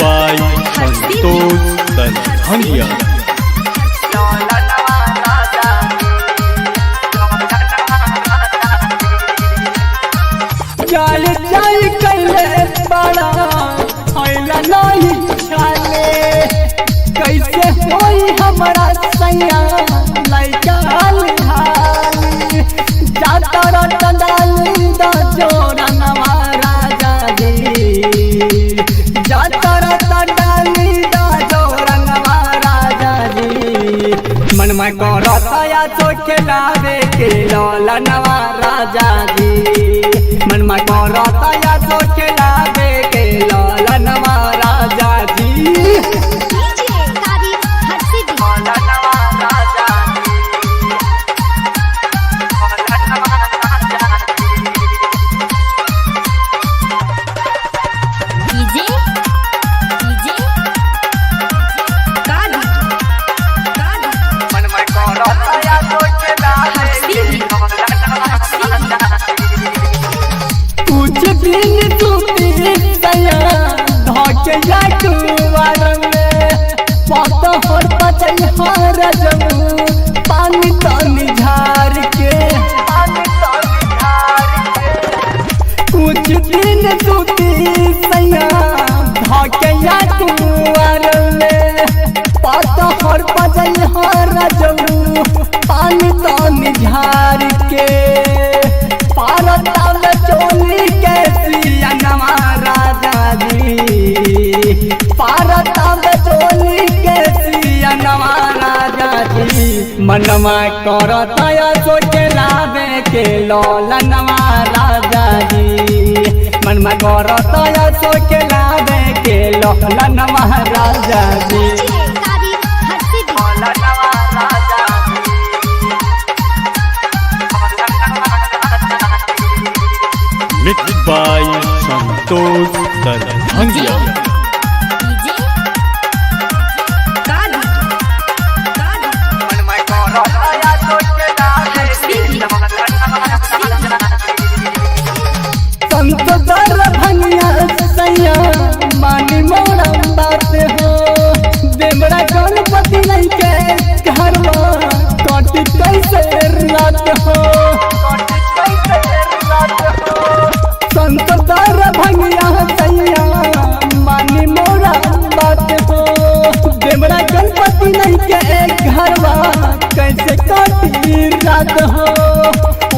by Santosh Dalhangia. जाल जाल कैले बड़ा हैला नहीं छाले कैसे होई हमारा सैया लइका हाल जाता रतदाली दा जोरा नवारा जादी जाता रतदाली दा जोरा नवारा जादी मन में करता या चोखे लावे के लौला नवारा जादी मन में करता या सोचे लावे के लौला नवारा जादी कुछ दिन टूटी गया धोके जाकुआर में पता हर पचल हर जमू पानी तानी झार के कुछ दिन टूटी गया धोके जाकुआर में पता हर पचल हर जमू पानी तानी झार के चोली कैसी नवारा जादी पारता चोली कैसी नवारा जादी मनमा करता या सोचे लावे के लौला नवारा जादी मनमा करता या सोचे लावे के लौला नवारा जादी Mixed by Santosh Dalhangia. Santosh भंगिया सैया मानी मोरा बात हो देवरा गणपति नहीं के घरवा कटी कैसे रात हो संतोष भंगिया सैया मानी मोरा बात हो देवरा गणपति नहीं के घरवा कैसे कटी रात हो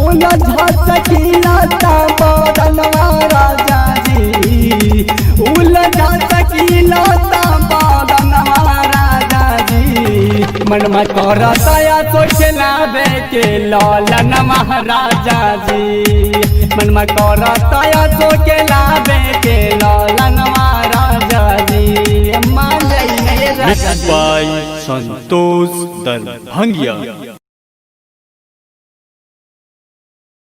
ओला झट किलाता बदनवारा जादी ओला झट किलाता बदनवारा जादी मन में करता या सोचे लावे के लौला महाराजा जी मन में करता या सोचे लावे के लौला महाराजा जी मान जाइए Mixed by Santosh Dalhangia.